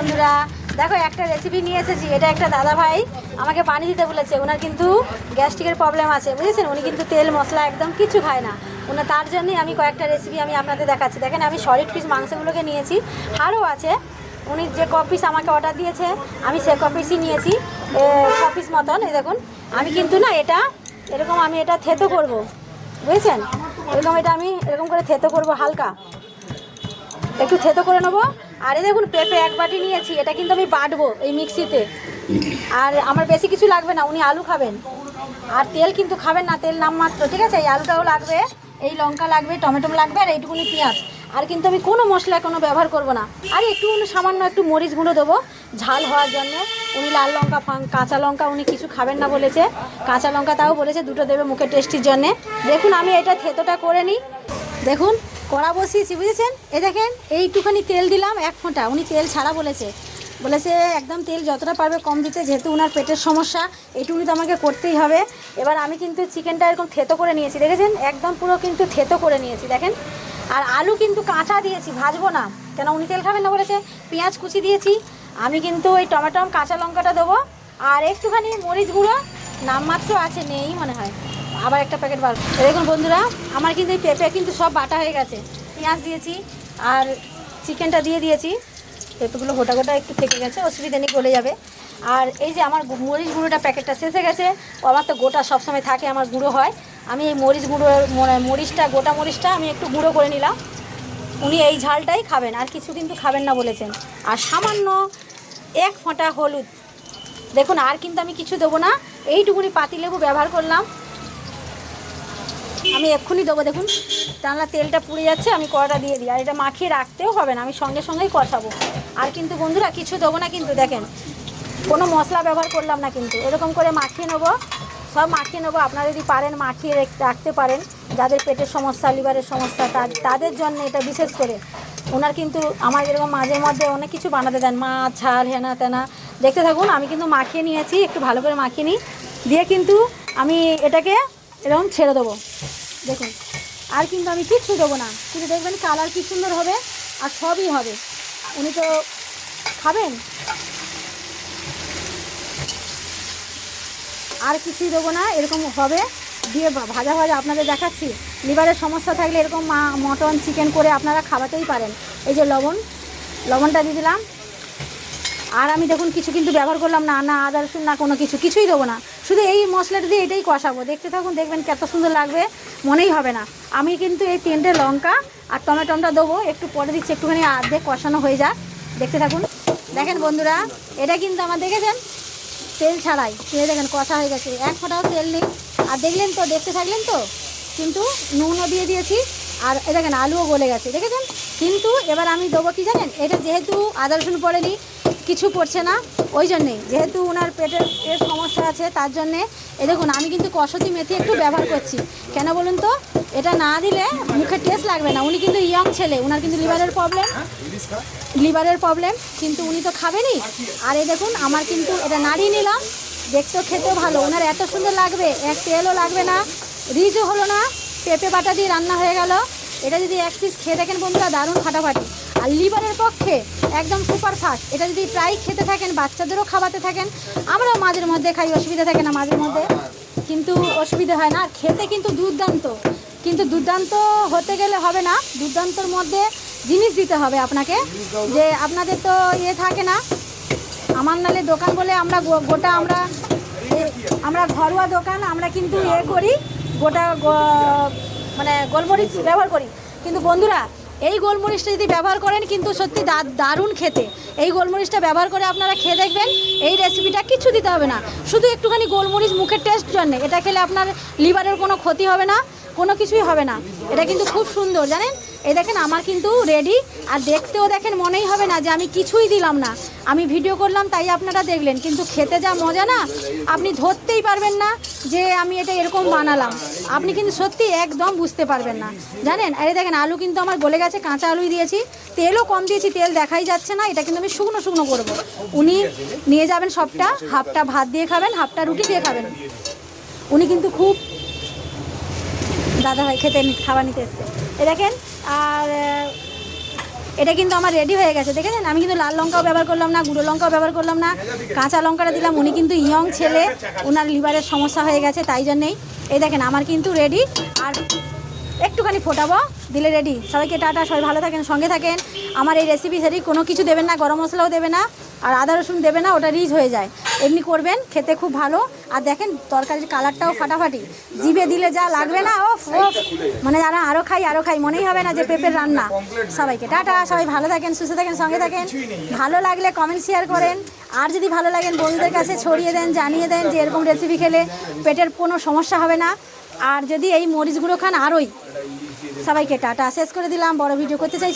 বন্ধুরা, দেখো একটা রেসিপি নিয়ে এসেছি। এটা একটা দাদা ভাই আমাকে বানিয়ে দিতে বলেছে। ওনার কিন্তু গ্যাস্ট্রিকের প্রবলেম আছে, বুঝেছেন। উনি কিন্তু তেল মশলা একদম কিছু খায় না। ওনার তার জন্যই আমি কয়েকটা রেসিপি আমি আপনাদের দেখাচ্ছি। দেখেন আমি সলিড পিস মাংসগুলোকে নিয়েছি, হাড়ও আছে। উনি যে ক পিস আমাকে অর্ডার দিয়েছে আমি সে ক পিসই নিয়েছি, 6 পিস মতন। এই দেখুন আমি কিন্তু না এটা এরকম আমি এটা থেতো করব, বুঝেছেন। এরকম এটা আমি এরকম করে থেতো করব, হালকা একটু থেতো করে নেবো। আর এই দেখুন পেঁপে 1 বাটি নিয়েছি, এটা কিন্তু আমি বাটবো এই মিক্সিতে। আর আমার বেশি কিছু লাগবে না, উনি আলু খাবেন আর তেল কিন্তু খাবেন না, তেল নামমাত্র, ঠিক আছে। এই আলুটাও লাগবে, এই লঙ্কা লাগবে, টমেটো লাগবে, আর এইটুকুনি পেঁয়াজ। আর কিন্তু আমি কোনো মশলা কোনো ব্যবহার করব না। আর একটু সামান্য একটু মরিচ গুঁড়ো দেবো ঝাল হওয়ার জন্য। উনি লাল লঙ্কা কাঁচা লঙ্কা উনি কিছু খাবেন না বলেছে, কাঁচা লঙ্কা তাও বলেছে দুটো দেবে মুখে টেস্টির জন্যে। দেখুন আমি এটা থেতোটা করে নিই। দেখুন কড়া বসিয়েছি, বুঝেছেন। এই দেখেন এইটুখানি তেল দিলাম, 1 ফোঁটা। উনি তেল ছাড়া বলেছে একদম তেল যতটা পারবে কম দিতে, যেহেতু ওনার পেটের সমস্যা। এইটুকুনি তো আমাকে করতেই হবে। এবার আমি কিন্তু চিকেনটা এরকম থেতো করে নিয়েছি, দেখেছেন, একদম পুরো কিন্তু থেতো করে নিয়েছি, দেখেন। আর আলু কিন্তু কাঁচা দিয়েছি, ভাজবো না, কেন উনি তেল খাবেন না বলেছে। পেঁয়াজ কুচি দিয়েছি, আমি কিন্তু ওই টমেটো কাঁচা লঙ্কাটা দেবো। আর একটুখানি মরিচ গুঁড়ো নামমাত্র আছে, নেই মনে হয়, আবার একটা প্যাকেট বার। দেখুন বন্ধুরা, আমার কিন্তু এই পেঁপে কিন্তু সব বাটা হয়ে গেছে। পেঁয়াজ দিয়েছি আর চিকেনটা দিয়ে দিয়েছি। পেঁপেগুলো গোটা গোটা একটু থেকে গেছে, অসুবিধা নেই, গলে যাবে। আর এই যে আমার মরিচ গুঁড়োটা প্যাকেটটা শেষ হয়ে গেছে। আমার তো গোটা সবসময় থাকে, আমার গুঁড়ো হয়। আমি এই মরিচ গুঁড়ো মরিচটা গোটা মরিচটা আমি একটু গুঁড়ো করে নিলাম। উনি এই ঝালটাই খাবেন, আর কিছু কিন্তু খাবেন না বলেছেন। আর সামান্য 1 ফোঁটা হলুদ। দেখুন আর কিন্তু আমি কিছু দেবো না, এইটুকুনি পাতিলেবু ব্যবহার করলাম। আমি এক্ষুনি দেবো, দেখুন টানলা তেলটা পুড়ে যাচ্ছে, আমি কড়াটা দিয়ে দিই। আর এটা মাখিয়ে রাখতেও হবে না, আমি সঙ্গে সঙ্গেই কষাবো। আর কিন্তু বন্ধুরা কিছু দেবো না, কিন্তু দেখেন কোনো মশলা ব্যবহার করলাম না, কিন্তু এরকম করে মাখিয়ে নেবো, সব মাখিয়ে নেবো। আপনারা যদি পারেন মাখিয়ে রাখতে পারেন, যাদের পেটের সমস্যা, লিভারের সমস্যা, তাদের জন্য এটা বিশেষ করে। ওনার কিন্তু আমার এরকম মাঝে মধ্যে অনেক কিছু বানাতে দেন, মাছ ঝাল হেনা তেনা। দেখতে থাকুন, আমি কিন্তু মাখিয়ে নিয়েছি, একটু ভালো করে মাখিয়ে নিই, দিয়ে কিন্তু আমি এটাকে এরকম ছেড়ে দেবো। দেখুন আর কিন্তু আমি কিচ্ছু দেবো না, কিন্তু দেখবেন কালার কি সুন্দর হবে, আর সবই হবে। উনি তো খাবেন, আর কিছুই দেবো না, এরকম হবে। দিয়ে ভাজা ভাজা আপনাদের দেখাচ্ছি। লিভারের সমস্যা থাকলে এরকম মটন চিকেন করে আপনারা খাওয়াতেই পারেন। এই যে লবণটা দিয়ে দিলাম। আর আমি দেখুন কিছু কিন্তু ব্যবহার করলাম না, না আদা রসুন, না কোনো কিছুই দেবো না। শুধু এই মশলাটা দিয়ে এটাই কষাবো। দেখতে থাকুন, দেখবেন কত সুন্দর লাগবে, মনেই হবে না। আমি কিন্তু এই 3টে লঙ্কা আর টমেটোটা দেবো, একটু পরে দিচ্ছি, একটুখানি আর্ধেক কষানো হয়ে যাক, দেখতে থাকুন। দেখেন বন্ধুরা, এটা কিন্তু আমার দেখেছেন তেল ছাড়াই, দেখেন কষা হয়ে গেছে, 1 ফোঁটাও তেল নেই। আর দেখলেন তো, দেখতে থাকলেন তো, কিন্তু নুনও দিয়ে দিয়েছি। আর এ দেখেন আলুও গলে গেছে, দেখেছেন। কিন্তু এবার আমি দেবো কি জানেন, এটা যেহেতু আদা রসুন পড়েনি, কিছু পড়ছে না, ওই জন্যেই, যেহেতু ওনার পেটের সমস্যা আছে, তার জন্যে এ দেখুন আমি কিন্তু কসুরি মেথি একটু ব্যবহার করছি। কেন বলুন তো, এটা না দিলে মুখে টেস্ট লাগবে না। উনি কিন্তু ইয়ং ছেলে, ওনার কিন্তু লিভারের প্রবলেম, কিন্তু উনি তো খাবেনই। আর এই দেখুন আমার কিন্তু এটা নাড়িয়ে নিলাম, দেখতেও খেতেও ভালো, ওনার এত সুন্দর লাগবে, এক তেলও লাগবে না, রিচও হলো না, পেঁপে বাটা দিয়ে রান্না হয়ে গেল। এটা যদি 1 পিস খেয়ে দেখেন বন্ধুরা, দারুণ ফাটাফাটি। আর লিভারের পক্ষে একদম সুপারফাস্ট। এটা যদি প্রায় খেতে থাকেন, বাচ্চাদেরও খাওয়াতে থাকেন, আমরাও মাঝের মধ্যে খাই, অসুবিধা থাকে না মাঝের মধ্যে, কিন্তু অসুবিধা হয় না। আর খেতে কিন্তু দুর্দান্ত, কিন্তু দুর্দান্ত হতে গেলে হবে না, দুর্দান্তর মধ্যে জিনিস দিতে হবে আপনাকে। যে আপনাদের তো থাকে না, আমার নালে দোকান বলে আমরা গোটা আমরা ঘরোয়া দোকান, আমরা কিন্তু করি গোটা মানে গোলমরিচ ব্যবহার করি। কিন্তু বন্ধুরা এই গোলমরিচটা যদি ব্যবহার করেন, কিন্তু সত্যি দারুণ খেতে। এই গোলমরিচটা ব্যবহার করে আপনারা খেয়ে দেখবেন, এই রেসিপিটা কিছু দিতে হবে না, শুধু একটুখানি গোলমরিচ মুখের টেস্ট জন্য। এটা খেলে আপনার লিভারের কোনো ক্ষতি হবে না, কোনো কিছুই হবে না। এটা কিন্তু খুব সুন্দর, জানেন। এই দেখেন আমার কিন্তু রেডি। আর দেখতেও দেখেন মনেই হবে না যে আমি কিছুই দিলাম না, আমি ভিডিও করলাম তাই আপনারা দেখলেন, কিন্তু খেতে যা মজা না, আপনি ধরতেই পারবেন না যে আমি এটা এরকম বানালাম। আপনি কিন্তু সত্যি একদম বুঝতে পারবেন না, জানেন। আরে দেখেন আলু কিন্তু আমার গলে গেছে, কাঁচা আলুই দিয়েছি, তেলও কম দিয়েছি, তেল দেখাই যাচ্ছে না। এটা কিন্তু আমি শুকনো শুকনো করবো। উনি নিয়ে যাবেন সবটা, হাফটা ভাত দিয়ে খাবেন, হাফটা রুটি দিয়ে খাবেন। উনি কিন্তু খুব দাদা ভাই খেতে খাবার নিতে এসছে, এ দেখেন। আর এটা কিন্তু আমার রেডি হয়ে গেছে, দেখেছেন? আমি কিন্তু লাল লঙ্কাও ব্যবহার করলাম না, গুঁড়ো লঙ্কাও ব্যবহার করলাম না, কাঁচা লঙ্কাটা দিলাম। উনি কিন্তু ইয়ং ছেলে, ওনার লিভারের সমস্যা হয়ে গেছে, তাই জন্যেই। এই দেখেন আমার কিন্তু রেডি। আর একটুখানি ফোটাবো, দিলে রেডি। সবাইকে টাটা, সবাই ভালো থাকেন, সঙ্গে থাকেন। আমার এই রেসিপি সেটি কোনো কিছু দেবেন না, গরম মশলাও দেবে না, আর আদা রসুন দেবে না, ওটা রিচ হয়ে যায়। এমনি করবেন, খেতে খুব ভালো। আর দেখেন তরকারির কালারটাও ফাটাফাটি, জিভে দিলে যা লাগবে না, ও মানে যারা আরও খাই মনেই হবে না যে পেঁপের রান্না। সবাইকে টাটা, সবাই ভালো থাকেন, সুস্থ থাকেন, সঙ্গে থাকেন। ভালো লাগলে কমেন্ট শেয়ার করেন, আর যদি ভালো লাগেন বন্ধুদের কাছে ছড়িয়ে দেন, জানিয়ে দেন যে এরকম রেসিপি খেলে পেটের কোনো সমস্যা হবে না। আর যদি এই মরিচগুলো খান আরোই। সবাইকে টাটা, শেষ করে দিলাম, বড় ভিডিও করতে চাইছি।